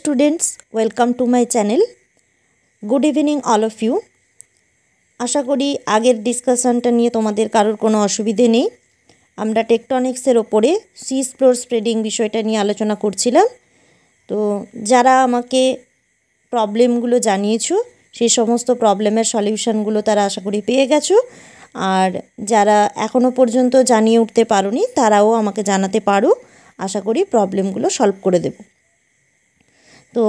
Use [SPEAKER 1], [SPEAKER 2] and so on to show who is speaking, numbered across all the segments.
[SPEAKER 1] students, welcome to my channel. Good evening all of you. আশা করি আগের ডিসকাশনটা নিয়ে তোমাদের কারোর কোনো অসুবিধে নেই। আমরা টেকটনিক্সের ওপরে সি ফ্লোর স্প্রেডিং বিষয়টা নিয়ে আলোচনা করছিলাম। তো যারা আমাকে প্রবলেমগুলো জানিয়েছো সেই সমস্ত প্রবলেমের সলিউশনগুলো তারা আশা করি পেয়ে গেছো, আর যারা এখনো পর্যন্ত জানিয়ে উঠতে পারোনি তারাও আমাকে জানাতে পারো। আশা করি প্রবলেমগুলো সলভ করে দেব। তো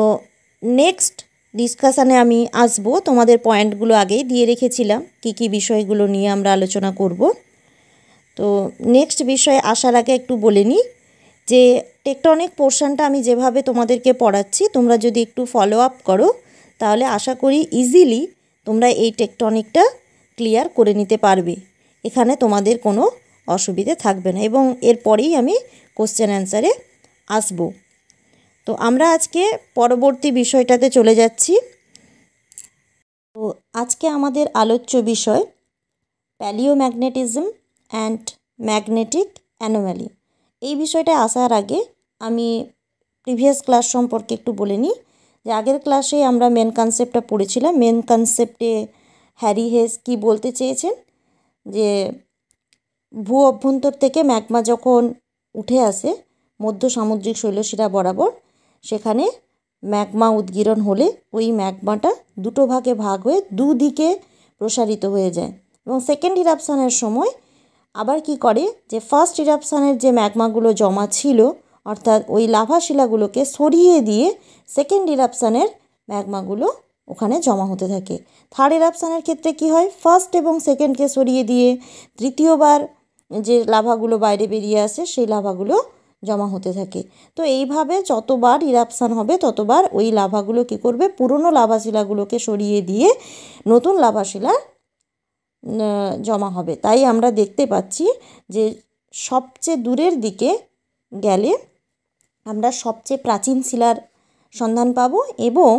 [SPEAKER 1] নেক্সট ডিসকাশানে আমি আসবো। তোমাদের পয়েন্টগুলো আগেই দিয়ে রেখেছিলাম কী কী বিষয়গুলো নিয়ে আমরা আলোচনা করব। তো নেক্সট বিষয়ে আসার আগে একটু বলে নিই যে টেকটনিক পোর্শনটা আমি যেভাবে তোমাদেরকে পড়াচ্ছি তোমরা যদি একটু ফলো আপ করো তাহলে আশা করি ইজিলি তোমরা এই টেকটনিকটা ক্লিয়ার করে নিতে পারবে। এখানে তোমাদের কোনো অসুবিধে থাকবে না এবং এরপরেই আমি কোশ্চেন অ্যান্সারে আসবো। তো আমরা আজকে পরবর্তী বিষয়টাতে চলে যাচ্ছি। তো আজকে আমাদের আলোচ্য বিষয় প্যালিওম্যাগনেটিজম অ্যান্ড ম্যাগনেটিক অ্যানোমালি। এই বিষয়টা আসার আগে আমি প্রিভিয়াস ক্লাস সম্পর্কে একটু বলে নিই যে আগের ক্লাসে আমরা মেন কনসেপ্টটা পড়েছিলাম। মেন কনসেপ্টে হ্যারি হেস কি বলতে চেয়েছেন যে ভূ অভ্যন্তর থেকে ম্যাগমা যখন উঠে আসে মধ্য সামুদ্রিক শৈলশিরা বরাবর, সেখানে ম্যাগমা উদ্গীরণ হলে ওই ম্যাগমাটা দুটো ভাগে ভাগ হয়ে দুদিকে প্রসারিত হয়ে যায় এবং সেকেন্ড ইরাপশানের সময় আবার কি করে যে ফার্স্ট ইরাপশানের যে ম্যাগমাগুলো জমা ছিল অর্থাৎ ওই লাভা শিলাগুলোকে সরিয়ে দিয়ে সেকেন্ড ইরাপশানের ম্যাগমাগুলো ওখানে জমা হতে থাকে। থার্ড ইরাপশানের ক্ষেত্রে কি হয়, ফার্স্ট এবং সেকেন্ডকে সরিয়ে দিয়ে তৃতীয়বার যে লাভাগুলো বাইরে বেরিয়ে আসে সেই লাভাগুলো জমা হতে থাকে। তো এইভাবে যতবার ইরাপশান হবে ততবার ওই লাভাগুলো কী করবে, পুরনো লাভাশিলাগুলোকে সরিয়ে দিয়ে নতুন লাভাশিলা জমা হবে। তাই আমরা দেখতে পাচ্ছি যে সবচেয়ে দূরের দিকে গেলে আমরা সবচেয়ে প্রাচীন শিলার সন্ধান পাব এবং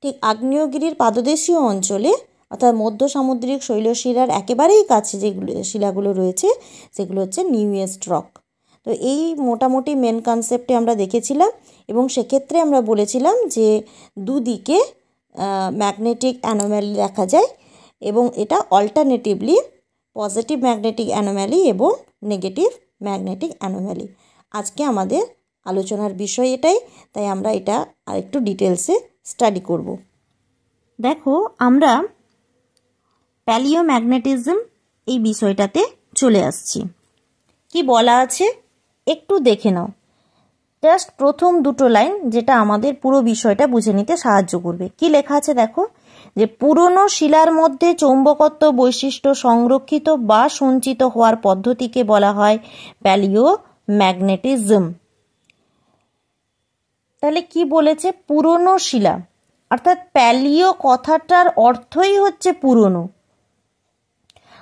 [SPEAKER 1] ঠিক আগ্নেয়গিরির পাদদেশীয় অঞ্চলে অর্থাৎ মধ্য সামুদ্রিক শৈলশিলার একেবারেই কাছে যেগুলো শিলাগুলো রয়েছে সেগুলো হচ্ছে নিউয়েস্ট রক। তো এই মোটামুটি মেন কনসেপ্টে আমরা দেখেছিলাম এবং সেক্ষেত্রে আমরা বলেছিলাম যে দুদিকে ম্যাগনেটিক অ্যানোম্যালি দেখা যায় এবং এটা অল্টারনেটিভলি পজিটিভ ম্যাগনেটিক অ্যানোম্যালি এবং নেগেটিভ ম্যাগনেটিক অ্যানোম্যালি। আজকে আমাদের আলোচনার বিষয় এটাই, তাই আমরা এটা আরেকটু ডিটেলসে স্টাডি করব। দেখো আমরা প্যালিওম্যাগনেটিজম এই বিষয়টাতে চলে আসছি। কি বলা আছে একটু দেখে নাও। জাস্ট প্রথম দুটো লাইন যেটা আমাদের পুরো বিষয়টা বুঝে নিতে সাহায্য করবে। কি লেখা আছে দেখো, যে পুরনো শিলার মধ্যে চৌম্বকত্ব বৈশিষ্ট্য সংরক্ষিত বা সঞ্চিত হওয়ার পদ্ধতিকে বলা হয় প্যালিওম্যাগনেটিজম। তাহলে কি বলেছে, পুরনো শিলা, অর্থাৎ প্যালিও কথাটার অর্থই হচ্ছে পুরনো।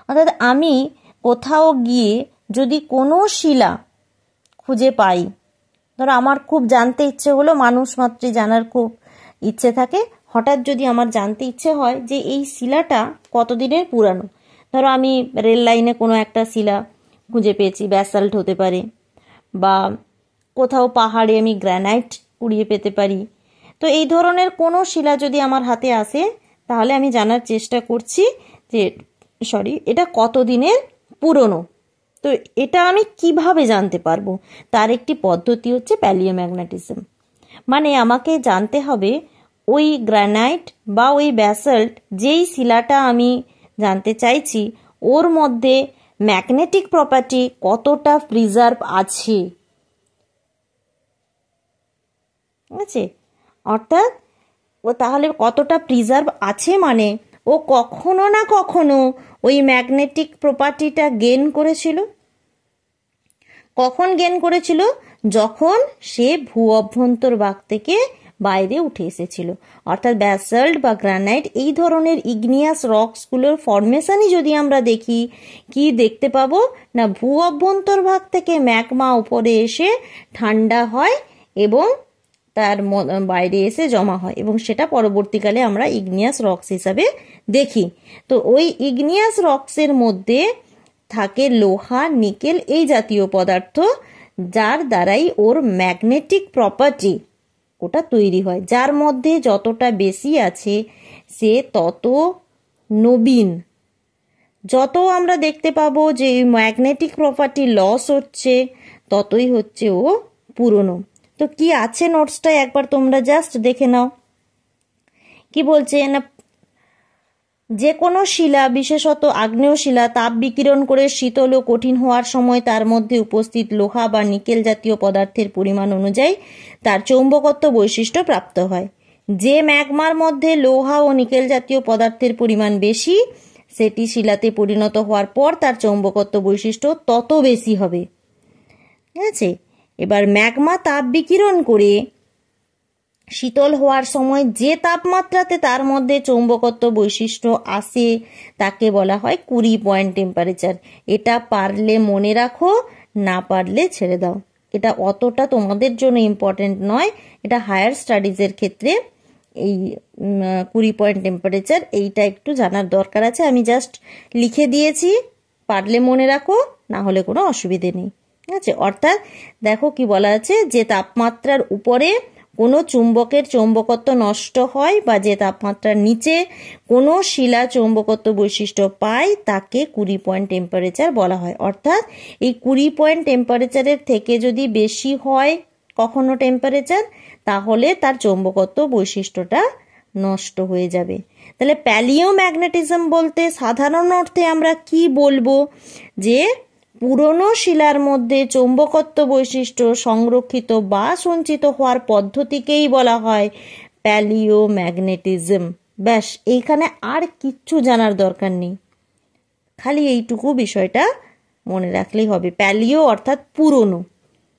[SPEAKER 1] অর্থাৎ আমি কোথাও গিয়ে যদি কোনো শিলা খুঁজে পাই, ধরো আমার খুব জানতে ইচ্ছে হলো, মানুষ মাত্রই জানার খুব ইচ্ছে থাকে, হঠাৎ যদি আমার জানতে ইচ্ছে হয় যে এই শিলাটা কতদিনের পুরানো, ধরো আমি রেল লাইনে কোনো একটা শিলা খুঁজে পেয়েছি, ব্যাসাল্ট হতে পারে, বা কোথাও পাহাড়ে আমি গ্রানাইট কুড়িয়ে পেতে পারি। তো এই ধরনের কোনো শিলা যদি আমার হাতে আসে তাহলে আমি জানার চেষ্টা করছি যে এটা কতদিনের পুরনো। তো এটা আমি কিভাবে জানতে পারবো, তার একটি পদ্ধতি হচ্ছে প্যালিওম্যাগনেটিজম। মানে আমাকে জানতে হবে ওই গ্রানাইট বা ওই ব্যাসাল্ট যেই শিলাটা আমি জানতে চাইছি ওর মধ্যে ম্যাগনেটিক প্রপার্টি কতটা প্রিজার্ভ আছে। ঠিক আছে, অর্থাৎ ও তাহলে কতটা প্রিজার্ভ আছে মানে ও কখনো না কখনো ওই ম্যাগনেটিক প্রপার্টিটা গেইন করেছিল। কখন গেইন করেছিল, যখন সে ভূ অভ্যন্তর ভাগ থেকে বাইরে উঠে এসেছিল। অর্থাৎ ব্যাসাল্ট বা গ্রানাইট এই ধরনের ইগনিয়াস রকসগুলোর ফরমেশনই যদি আমরা দেখি, কি দেখতে পাবো না, ভূ অভ্যন্তর ভাগ থেকে ম্যাগমা উপরে এসে ঠান্ডা হয় এবং তার বাইরে এসে জমা হয় এবং সেটা পরবর্তীকালে আমরা ইগনিয়াস রকস হিসাবে দেখি। তো ওই ইগনিয়াস রকসের মধ্যে থাকে লোহা, নিকেল এই জাতীয় পদার্থ, যার দ্বারাই ওর ম্যাগনেটিক প্রপার্টি ওটা তৈরি হয়। যার মধ্যে যতটা বেশি আছে সে তত নবীন। যত আমরা দেখতে পাবো যে ম্যাগনেটিক প্রপার্টি লস হচ্ছে ততই হচ্ছে ও পুরনো। তো কি আছে নোটসটায় একবার তোমরা জাস্ট দেখে নাও। কি বলছে না, যে কোনো শিলা বিশেষত আগ্নেয় শিলা তাপ বিকিরণ করে শীতল ও কঠিন হওয়ার সময় তার মধ্যে উপস্থিত লোহা বা নিকেল জাতীয় পদার্থের পরিমাণ অনুযায়ী তার চৌম্বকত্ব বৈশিষ্ট্য প্রাপ্ত হয়। যে ম্যাগমার মধ্যে লোহা ও নিকেল জাতীয় পদার্থের পরিমাণ বেশি সেটি শিলাতে পরিণত হওয়ার পর তার চৌম্বকত্ব বৈশিষ্ট্য তত বেশি হবে। ঠিক আছে, এবার ম্যাগমা তাপ বিকিরণ করে শীতল হওয়ার সময় যে তাপমাত্রাতে তার মধ্যে চৌম্বকত্ব বৈশিষ্ট্য আসে তাকে বলা হয় 20 পয়েন্ট টেম্পারেচার। এটা পারলে মনে রাখো, না পারলে ছেড়ে দাও। এটা অতটা তোমাদের জন্য ইম্পর্টেন্ট নয়, এটা হায়ার স্টাডিজের ক্ষেত্রে এই 20 পয়েন্ট টেম্পারেচার এইটা একটু জানার দরকার আছে। আমি জাস্ট লিখে দিয়েছি, পারলে মনে রাখো, না হলে কোনো অসুবিধে নেই। ঠিক আছে, অর্থাৎ দেখো কি বলা আছে, যে তাপমাত্রার উপরে কোনো চুম্বকের চৌম্বকত্ব নষ্ট হয় বা যে তাপমাত্রার নিচে কোনো শিলা চৌম্বকত্ব বৈশিষ্ট্য পায় তাকে 20 পয়েন্ট টেম্পারেচার বলা হয়। অর্থাৎ এই 20 পয়েন্ট টেম্পারেচারের থেকে যদি বেশি হয় কখনো টেম্পারেচার, তাহলে তার চৌম্বকত্ব বৈশিষ্ট্যটা নষ্ট হয়ে যাবে। তাহলে প্যালিওম্যাগনেটিজম বলতে সাধারণ অর্থে আমরা কি বলবো, যে পুরনো শিলার মধ্যে চৌম্বকত্ব বৈশিষ্ট্য সংরক্ষিত বা সঞ্চিত হওয়ার পদ্ধতিকেই বলা হয় প্যালিওম্যাগনেটিজম। ব্যাস, এইখানে আর কিচ্ছু জানার দরকার নেই, খালি এইটুকু বিষয়টা মনে রাখলেই হবে। প্যালিও অর্থাৎ পুরনো।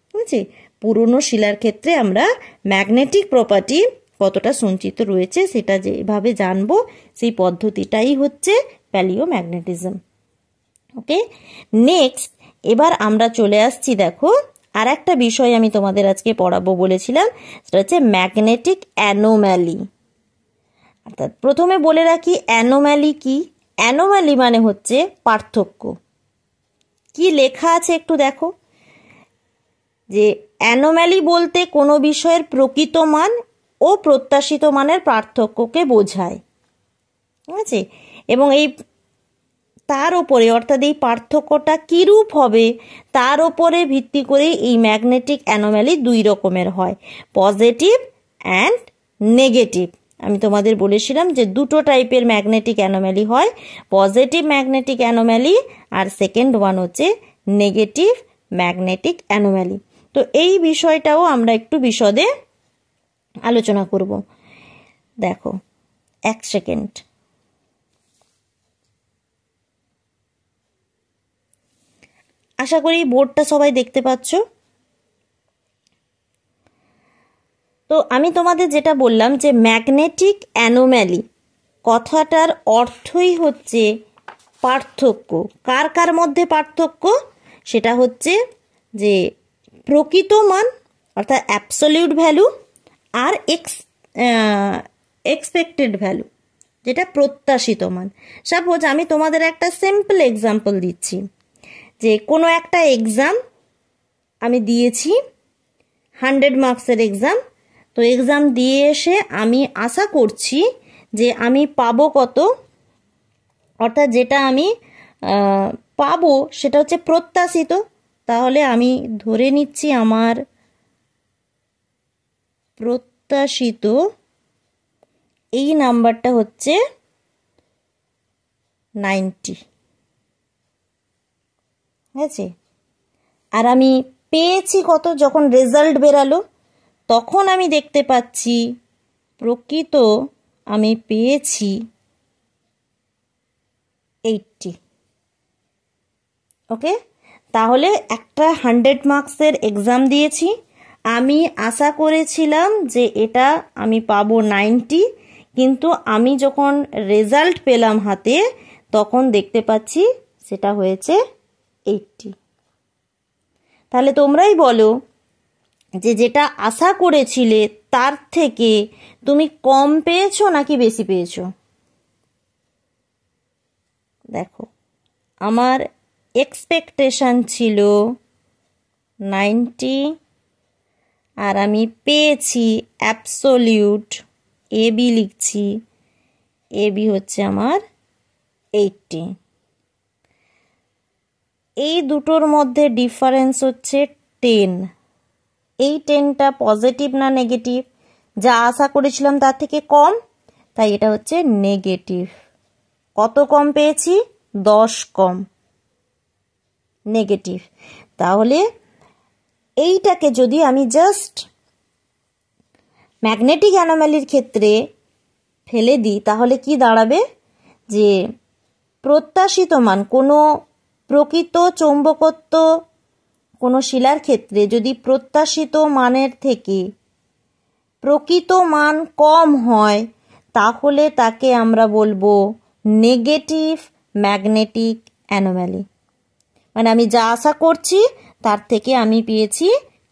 [SPEAKER 1] ঠিক আছে, পুরনো শিলার ক্ষেত্রে আমরা ম্যাগনেটিক প্রপার্টি কতটা সঞ্চিত রয়েছে সেটা যেভাবে জানবো, সেই পদ্ধতিটাই হচ্ছে প্যালিওম্যাগনেটিজম। ওকে, নেক্সট এবার আমরা চলে আসছি, দেখো আর একটা বিষয় আমি তোমাদের আজকে পড়াবো বলেছিলাম, সেটা হচ্ছে ম্যাগনেটিক অ্যানোম্যালি। অর্থাৎ প্রথমে বলে রাখি অ্যানোম্যালি কি। অ্যানোম্যালি মানে হচ্ছে পার্থক্য। কি লেখা আছে একটু দেখো, যে অ্যানোম্যালি বলতে কোনো বিষয়ের প্রকৃত মান ও প্রত্যাশিত মানের পার্থক্যকে বোঝায়। ঠিক আছে, এবং এই তার ওপরে অর্থাৎ এই পার্থক্যটা কীরূপ হবে তার ওপরে ভিত্তি করে এই ম্যাগনেটিক অ্যানোম্যালি দুই রকমের হয়, পজিটিভ অ্যান্ড নেগেটিভ। আমি তোমাদের বলেছিলাম যে দুটো টাইপের ম্যাগনেটিক অ্যানোম্যালি হয়, পজিটিভ ম্যাগনেটিক অ্যানোম্যালি আর সেকেন্ড ওয়ান হচ্ছে নেগেটিভ ম্যাগনেটিক অ্যানোম্যালি। তো এই বিষয়টাও আমরা একটু বিশদে আলোচনা করব। দেখো এক সেকেন্ড, আশা করি বোর্ডটা সবাই দেখতে পাচ্ছ। তো আমি তোমাদের যেটা বললাম যে ম্যাগনেটিক অ্যানোম্যালি কথাটার অর্থই হচ্ছে পার্থক্য। কার কার মধ্যে পার্থক্য, সেটা হচ্ছে যে প্রকৃত মান অর্থাৎ absolute value are expected value, যেটা প্রত্যাশিত মান। সাপোজ আমি তোমাদের একটা সিম্পল এক্সাম্পল দিচ্ছি, যে কোনো একটা এক্সাম আমি দিয়েছি, 100 মার্কসের এক্সাম। তো এক্সাম দিয়ে এসে আমি আশা করছি যে আমি পাবো কত, অর্থাৎ যেটা আমি পাবো সেটা হচ্ছে প্রত্যাশিত। তাহলে আমি ধরে নিচ্ছি আমার প্রত্যাশিত এই নাম্বারটা হচ্ছে 90। ঠিক আছে, আর আমি পেয়েছি কত, যখন রেজাল্ট বেরালো তখন আমি দেখতে পাচ্ছি প্রকৃত আমি পেয়েছি 80। ওকে, তাহলে একটা 100 মার্কসের এক্সাম দিয়েছি, আমি আশা করেছিলাম যে এটা আমি পাবো 90, কিন্তু আমি যখন রেজাল্ট পেলাম হাতে তখন দেখতে পাচ্ছি সেটা হয়েছে 80। তাহলে তোমরাই বলো যে যেটা আশা করেছিলে তার থেকে তুমি কম পেয়েছো নাকি বেশি পেয়েছো? দেখো আমার এক্সপেকটেশন ছিল 90 আর আমি পেয়েছি অ্যাবসোলিউট এ বি লিখছি, এ বি হচ্ছে আমার 80। এই দুটোর মধ্যে ডিফারেন্স হচ্ছে 10। এই 10টা পজিটিভ না নেগেটিভ? যা আশা করেছিলাম তার থেকে কম, তাই এটা হচ্ছে নেগেটিভ। কত কম পেয়েছি? 10 কম, নেগেটিভ। তাহলে এইটাকে যদি আমি জাস্ট ম্যাগনেটিক অ্যানোমালির ক্ষেত্রে ফেলে দিই তাহলে কি দাঁড়াবে? যে প্রত্যাশিত মান, কোনো প্রকৃত চৌম্বকত্ব কোনো শিলার ক্ষেত্রে যদি প্রত্যাশিত মানের থেকে প্রকৃত মান কম হয় তাহলে তাকে আমরা বলবো নেগেটিভ ম্যাগনেটিক অ্যানোমালি। মানে আমি যা আশা করছি তার থেকে আমি পেয়েছি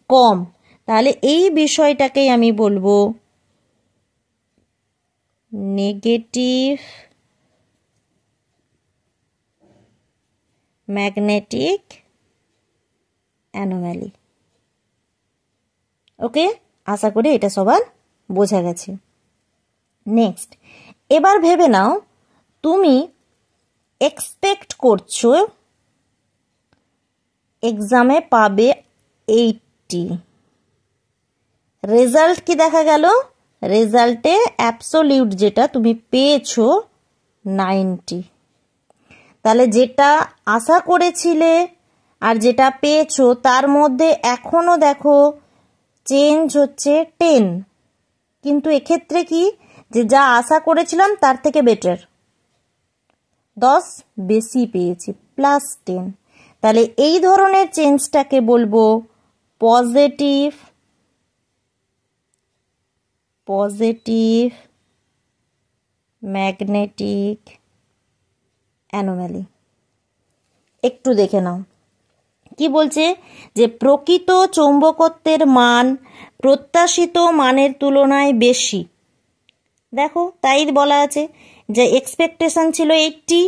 [SPEAKER 1] কম, তাহলে এই বিষয়টাকেই আমি বলবো নেগেটিভ ম্যাগনেটিক অ্যানোমালি। ওকে, আশা করি এটা সবার বোঝা গেছে। নেক্সট, এবার ভেবে নাও তুমি এক্সপেক্ট করছো এক্সামে পাবে 80, রেজাল্ট কি দেখা গেল? রেজাল্টে অ্যাবসোলিউট যেটা তুমি পেয়েছো 90। তাহলে যেটা আশা করেছিলে আর যেটা পেয়েছো তার মধ্যে এখনো দেখো চেঞ্জ হচ্ছে 10, কিন্তু এক্ষেত্রে কি যে যা আশা করেছিলাম তার থেকে বেটার, 10 বেশি পেয়েছি, +10। তাহলে এই ধরনের চেঞ্জটাকে বলবো পজিটিভ ম্যাগনেটিক অ্যানোমালি। একটু দেখে নাও কি বলছে, যে প্রকৃত চৌম্বকত্বের মান প্রত্যাশিত মানের তুলনায় বেশি। দেখো তাই বলা আছে যে এক্সপেকটেশন ছিল 80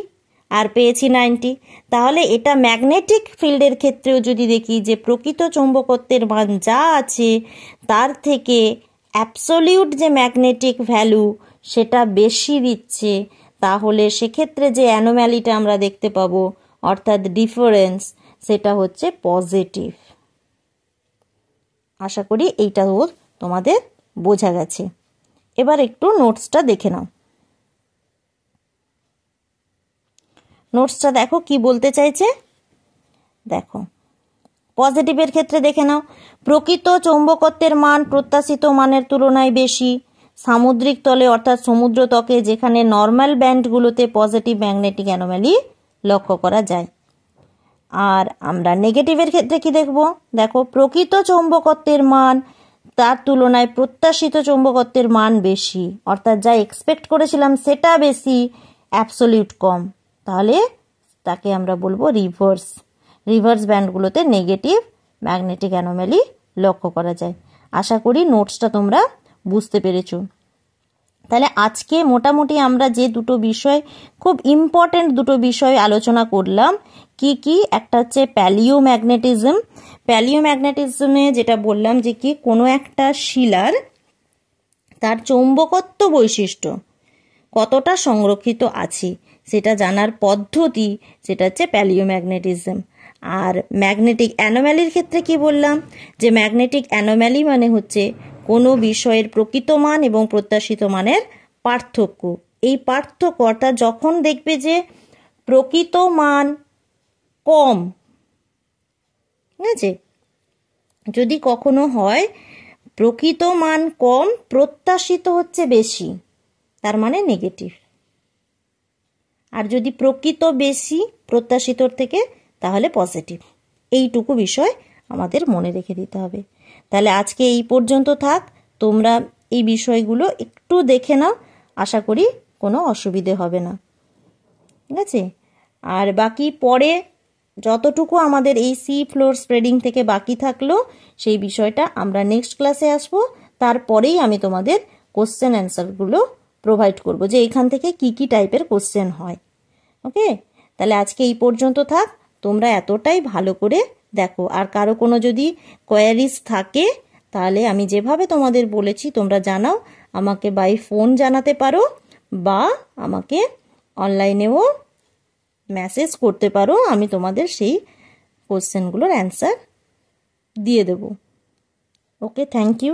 [SPEAKER 1] আর পেয়েছি 90। তাহলে এটা ম্যাগনেটিক ফিল্ডের ক্ষেত্রেও যদি দেখি যে প্রকৃত চৌম্বকত্বের মান যা আছে তার থেকে অ্যাবসোলিউট যে ম্যাগনেটিক ভ্যালু সেটা বেশি দিচ্ছে, তাহলে সেক্ষেত্রে যে অ্যানোম্যালিটা আমরা দেখতে পাবো অর্থাৎ ডিফারেন্স, সেটা হচ্ছে পজিটিভ। আশা করি এইটাও তোমাদের বোঝা গেছে। এবার একটু নোটসটা দেখে নাও। নোটসটা দেখো কি বলতে চাইছে। দেখো পজিটিভের ক্ষেত্রে দেখে নাও, প্রকৃত চৌম্বকত্বের মান প্রত্যাশিত মানের তুলনায় বেশি সামুদ্রিক তলে অর্থাৎ সমুদ্র ত্বকে, যেখানে নর্মাল ব্যান্ডগুলোতে পজিটিভ ম্যাগনেটিক অ্যানোমালি লক্ষ্য করা যায়। আর আমরা নেগেটিভের ক্ষেত্রে কি দেখব? দেখো প্রকৃত চৌম্বকত্বের মান তার তুলনায় প্রত্যাশিত চৌম্বকত্বের মান বেশি, অর্থাৎ যা এক্সপেক্ট করেছিলাম সেটা বেশি, অ্যাবসোলিউট কম। তাহলে তাকে আমরা বলবো রিভার্স ব্যান্ডগুলোতে নেগেটিভ ম্যাগনেটিক অ্যানোমালি লক্ষ্য করা যায়। আশা করি নোটসটা তোমরা বুঝতে পেরেছো। তাহলে আজকে মোটামুটি আমরা যে দুটো বিষয়, খুব ইম্পর্টেন্ট দুটো বিষয় আলোচনা করলাম। কি একটা হচ্ছে প্যালিওম্যাগনেটিজমে যেটা বললাম যে কি কোনো একটা শিলার তার চৌম্বকত্ব বৈশিষ্ট্য কতটা সংরক্ষিত আছে সেটা জানার পদ্ধতি, সেটা হচ্ছে প্যালিওম্যাগনেটিজম। আর ম্যাগনেটিক অ্যানোম্যালির ক্ষেত্রে কি বললাম, যে ম্যাগনেটিক অ্যানোম্যালি মানে হচ্ছে কোনো বিষয়ের প্রকৃত মান এবং প্রত্যাশিত মানের পার্থক্য। এই পার্থক্য অর্থাৎ যখন দেখবে যে প্রকৃত মান কম, ঠিক আছে, যদি কখনো হয় প্রকৃত মান কম প্রত্যাশিত হচ্ছে বেশি, তার মানে নেগেটিভ। আর যদি প্রকৃত বেশি প্রত্যাশিতর থেকে, তাহলে পজিটিভ। এইটুকু বিষয় আমাদের মনে রেখে দিতে হবে। তাহলে আজকে এই পর্যন্ত থাক, তোমরা এই বিষয়গুলো একটু দেখে নাও, আশা করি কোনো অসুবিধে হবে না, ঠিক আছে। আর বাকি পরে যতটুকু আমাদের এই সি ফ্লোর স্প্রেডিং থেকে বাকি থাকলো সেই বিষয়টা আমরা নেক্সট ক্লাসে আসবো। তারপরেই আমি তোমাদের কোশ্চেন অ্যান্সারগুলো প্রোভাইড করব যে এখান থেকে কি টাইপের কোশ্চেন হয়। ওকে, তাহলে আজকে এই পর্যন্ত থাক, তোমরা এতটাই ভালো করে দেখো। আর কারো কোনো যদি কোয়ারিজ থাকে তাহলে আমি যেভাবে তোমাদের বলেছি তোমরা জানাও। আমাকে বাই ফোন জানাতে পারো বা আমাকে অনলাইনেও মেসেজ করতে পারো, আমি তোমাদের সেই কোশ্চেনগুলোর অ্যান্সার দিয়ে দেবো। ওকে, থ্যাংক ইউ।